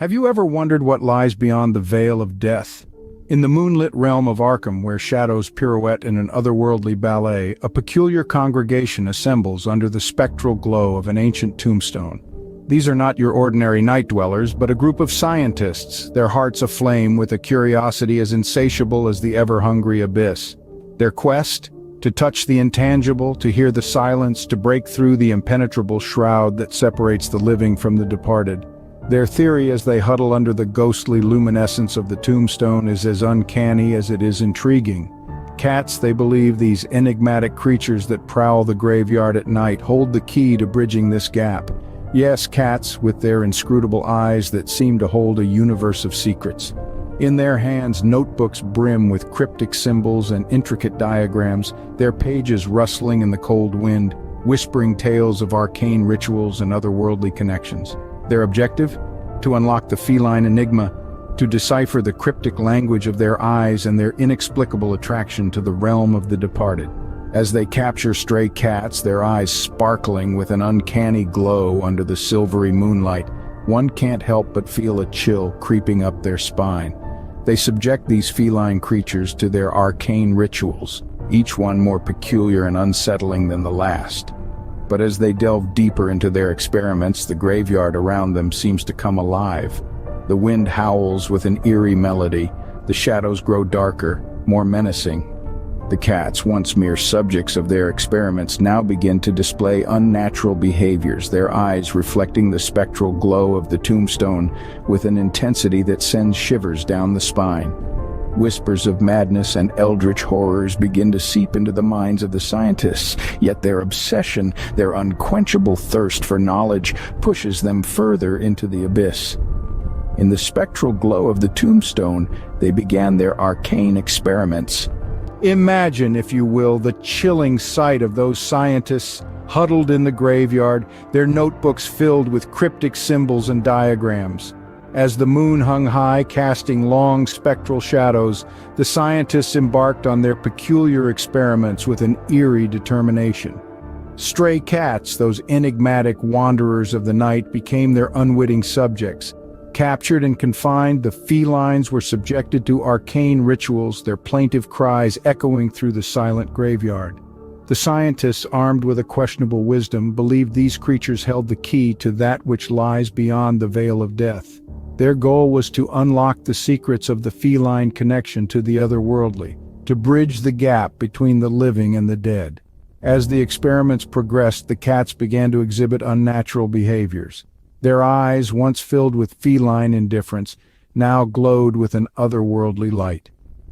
Have you ever wondered what lies beyond the veil of death? In the moonlit realm of Arkham, where shadows pirouette in an otherworldly ballet, a peculiar congregation assembles under the spectral glow of an ancient tombstone. These are not your ordinary night dwellers, but a group of scientists, their hearts aflame with a curiosity as insatiable as the ever-hungry abyss. Their quest? To touch the intangible, to hear the silence, to break through the impenetrable shroud that separates the living from the departed. Their theory as they huddle under the ghostly luminescence of the tombstone is as uncanny as it is intriguing. Cats, they believe, these enigmatic creatures that prowl the graveyard at night, hold the key to bridging this gap. Yes, cats, with their inscrutable eyes that seem to hold a universe of secrets. In their hands, notebooks brim with cryptic symbols and intricate diagrams, their pages rustling in the cold wind, whispering tales of arcane rituals and otherworldly connections. Their objective? To unlock the feline enigma, to decipher the cryptic language of their eyes and their inexplicable attraction to the realm of the departed. As they capture stray cats, their eyes sparkling with an uncanny glow under the silvery moonlight, one can't help but feel a chill creeping up their spine. They subject these feline creatures to their arcane rituals, each one more peculiar and unsettling than the last. But as they delve deeper into their experiments, the graveyard around them seems to come alive. The wind howls with an eerie melody, the shadows grow darker, more menacing. The cats, once mere subjects of their experiments, now begin to display unnatural behaviors, their eyes reflecting the spectral glow of the tombstone with an intensity that sends shivers down the spine. Whispers of madness and eldritch horrors begin to seep into the minds of the scientists, yet their obsession, their unquenchable thirst for knowledge, pushes them further into the abyss. In the spectral glow of the tombstone, they began their arcane experiments. Imagine, if you will, the chilling sight of those scientists huddled in the graveyard, their notebooks filled with cryptic symbols and diagrams. As the moon hung high, casting long spectral shadows, the scientists embarked on their peculiar experiments with an eerie determination. Stray cats, those enigmatic wanderers of the night, became their unwitting subjects. Captured and confined, the felines were subjected to arcane rituals, their plaintive cries echoing through the silent graveyard. The scientists, armed with a questionable wisdom, believed these creatures held the key to that which lies beyond the veil of death. Their goal was to unlock the secrets of the feline connection to the otherworldly, to bridge the gap between the living and the dead. As the experiments progressed, the cats began to exhibit unnatural behaviors. Their eyes, once filled with feline indifference, now glowed with an otherworldly light.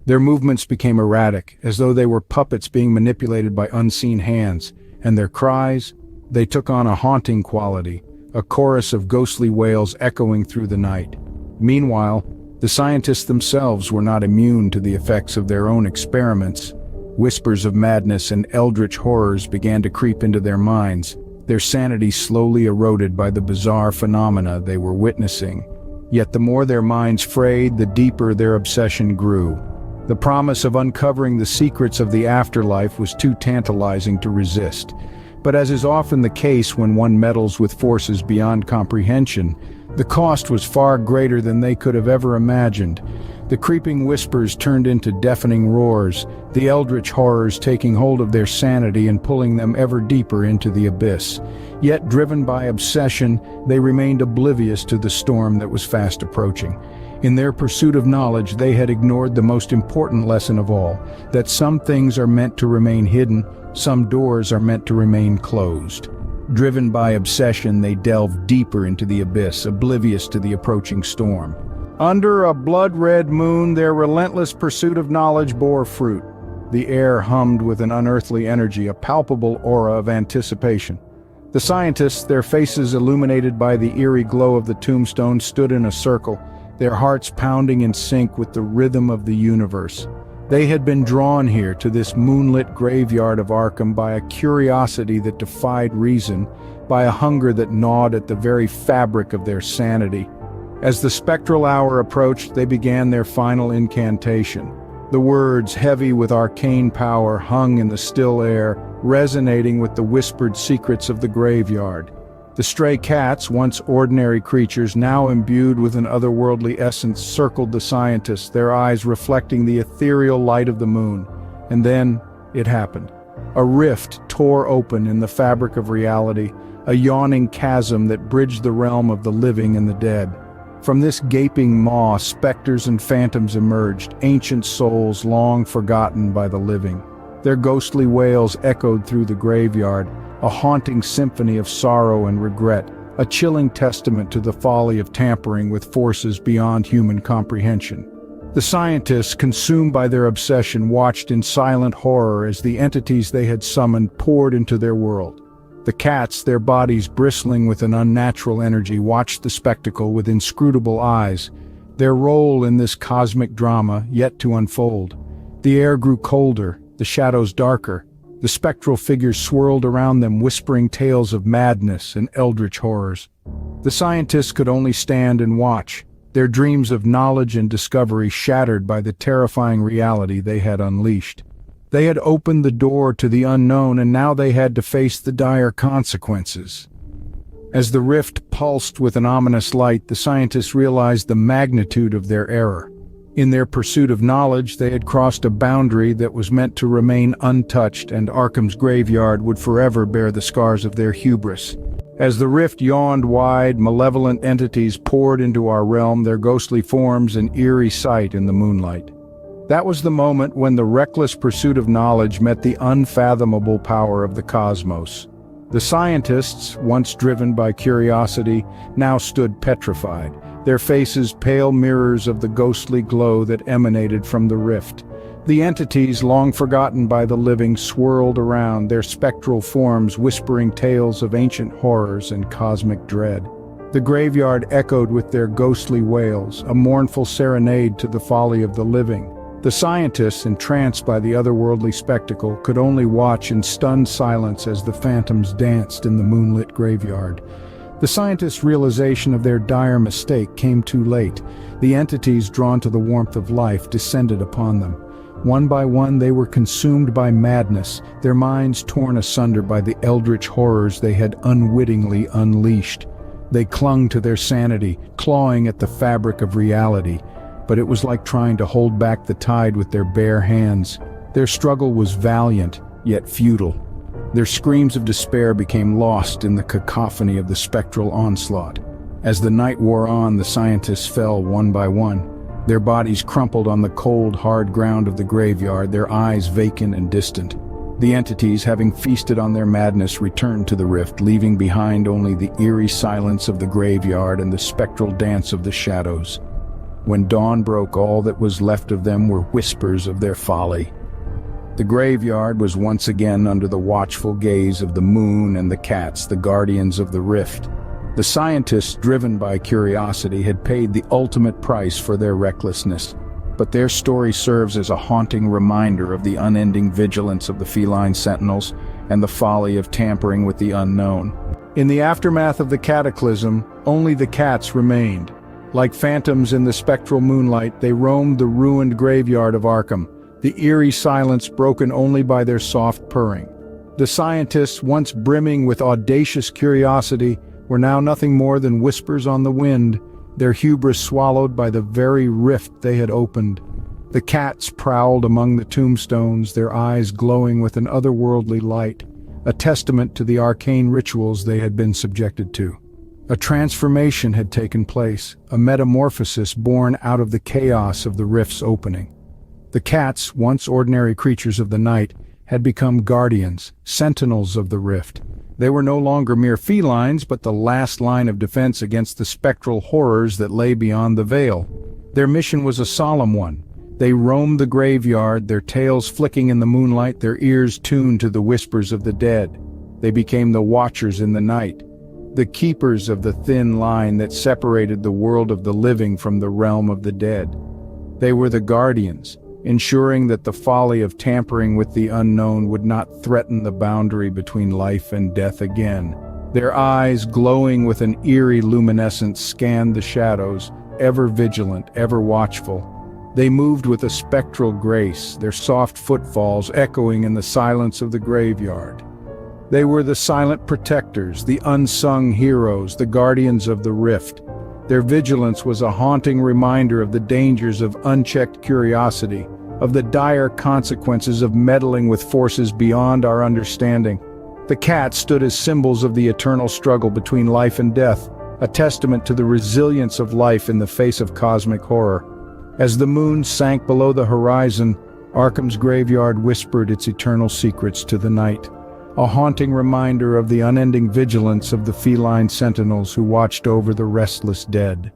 Their movements became erratic, as though they were puppets being manipulated by unseen hands, and their cries, they took on a haunting quality, a chorus of ghostly wails echoing through the night. Meanwhile, the scientists themselves were not immune to the effects of their own experiments. Whispers of madness and eldritch horrors began to creep into their minds, their sanity slowly eroded by the bizarre phenomena they were witnessing. Yet the more their minds frayed, the deeper their obsession grew. The promise of uncovering the secrets of the afterlife was too tantalizing to resist. But as is often the case when one meddles with forces beyond comprehension, the cost was far greater than they could have ever imagined. The creeping whispers turned into deafening roars, the eldritch horrors taking hold of their sanity and pulling them ever deeper into the abyss. Yet, driven by obsession, they remained oblivious to the storm that was fast approaching. In their pursuit of knowledge, they had ignored the most important lesson of all, that some things are meant to remain hidden, some doors are meant to remain closed. Driven by obsession, they delved deeper into the abyss, oblivious to the approaching storm. Under a blood-red moon, their relentless pursuit of knowledge bore fruit. The air hummed with an unearthly energy, a palpable aura of anticipation. The scientists, their faces illuminated by the eerie glow of the tombstone, stood in a circle, their hearts pounding in sync with the rhythm of the universe. They had been drawn here to this moonlit graveyard of Arkham by a curiosity that defied reason, by a hunger that gnawed at the very fabric of their sanity. As the spectral hour approached, they began their final incantation. The words, heavy with arcane power, hung in the still air, resonating with the whispered secrets of the graveyard. The stray cats, once ordinary creatures, now imbued with an otherworldly essence, circled the scientists, their eyes reflecting the ethereal light of the moon. And then, it happened. A rift tore open in the fabric of reality, a yawning chasm that bridged the realm of the living and the dead. From this gaping maw, specters and phantoms emerged, ancient souls long forgotten by the living. Their ghostly wails echoed through the graveyard, a haunting symphony of sorrow and regret, a chilling testament to the folly of tampering with forces beyond human comprehension. The scientists, consumed by their obsession, watched in silent horror as the entities they had summoned poured into their world. The cats, their bodies bristling with an unnatural energy, watched the spectacle with inscrutable eyes, their role in this cosmic drama yet to unfold. The air grew colder, the shadows darker. The spectral figures swirled around them, whispering tales of madness and eldritch horrors. The scientists could only stand and watch, their dreams of knowledge and discovery shattered by the terrifying reality they had unleashed. They had opened the door to the unknown, and now they had to face the dire consequences. As the rift pulsed with an ominous light, the scientists realized the magnitude of their error. In their pursuit of knowledge, they had crossed a boundary that was meant to remain untouched, and Arkham's graveyard would forever bear the scars of their hubris. As the rift yawned wide, malevolent entities poured into our realm, their ghostly forms an eerie sight in the moonlight. That was the moment when the reckless pursuit of knowledge met the unfathomable power of the cosmos. The scientists, once driven by curiosity, now stood petrified, their faces pale mirrors of the ghostly glow that emanated from the rift. The entities, long forgotten by the living, swirled around, their spectral forms whispering tales of ancient horrors and cosmic dread. The graveyard echoed with their ghostly wails, a mournful serenade to the folly of the living. The scientists, entranced by the otherworldly spectacle, could only watch in stunned silence as the phantoms danced in the moonlit graveyard. The scientists' realization of their dire mistake came too late. The entities, drawn to the warmth of life, descended upon them. One by one they were consumed by madness, their minds torn asunder by the eldritch horrors they had unwittingly unleashed. They clung to their sanity, clawing at the fabric of reality, but it was like trying to hold back the tide with their bare hands. Their struggle was valiant, yet futile. Their screams of despair became lost in the cacophony of the spectral onslaught. As the night wore on, the scientists fell one by one. Their bodies crumpled on the cold, hard ground of the graveyard, their eyes vacant and distant. The entities, having feasted on their madness, returned to the rift, leaving behind only the eerie silence of the graveyard and the spectral dance of the shadows. When dawn broke, all that was left of them were whispers of their folly. The graveyard was once again under the watchful gaze of the moon and the cats, the guardians of the rift. The scientists, driven by curiosity, had paid the ultimate price for their recklessness, but their story serves as a haunting reminder of the unending vigilance of the feline sentinels and the folly of tampering with the unknown. In the aftermath of the cataclysm, only the cats remained. Like phantoms in the spectral moonlight, they roamed the ruined graveyard of Arkham, the eerie silence broken only by their soft purring. The scientists, once brimming with audacious curiosity, were now nothing more than whispers on the wind, their hubris swallowed by the very rift they had opened. The cats prowled among the tombstones, their eyes glowing with an otherworldly light, a testament to the arcane rituals they had been subjected to. A transformation had taken place, a metamorphosis born out of the chaos of the rift's opening. The cats, once ordinary creatures of the night, had become guardians, sentinels of the rift. They were no longer mere felines, but the last line of defense against the spectral horrors that lay beyond the veil. Their mission was a solemn one. They roamed the graveyard, their tails flicking in the moonlight, their ears tuned to the whispers of the dead. They became the watchers in the night, the keepers of the thin line that separated the world of the living from the realm of the dead. They were the guardians, ensuring that the folly of tampering with the unknown would not threaten the boundary between life and death again. Their eyes, glowing with an eerie luminescence, scanned the shadows, ever vigilant, ever watchful. They moved with a spectral grace, their soft footfalls echoing in the silence of the graveyard. They were the silent protectors, the unsung heroes, the guardians of the rift. Their vigilance was a haunting reminder of the dangers of unchecked curiosity, of the dire consequences of meddling with forces beyond our understanding. The cats stood as symbols of the eternal struggle between life and death, a testament to the resilience of life in the face of cosmic horror. As the moon sank below the horizon, Arkham's graveyard whispered its eternal secrets to the night, a haunting reminder of the unending vigilance of the feline sentinels who watched over the restless dead.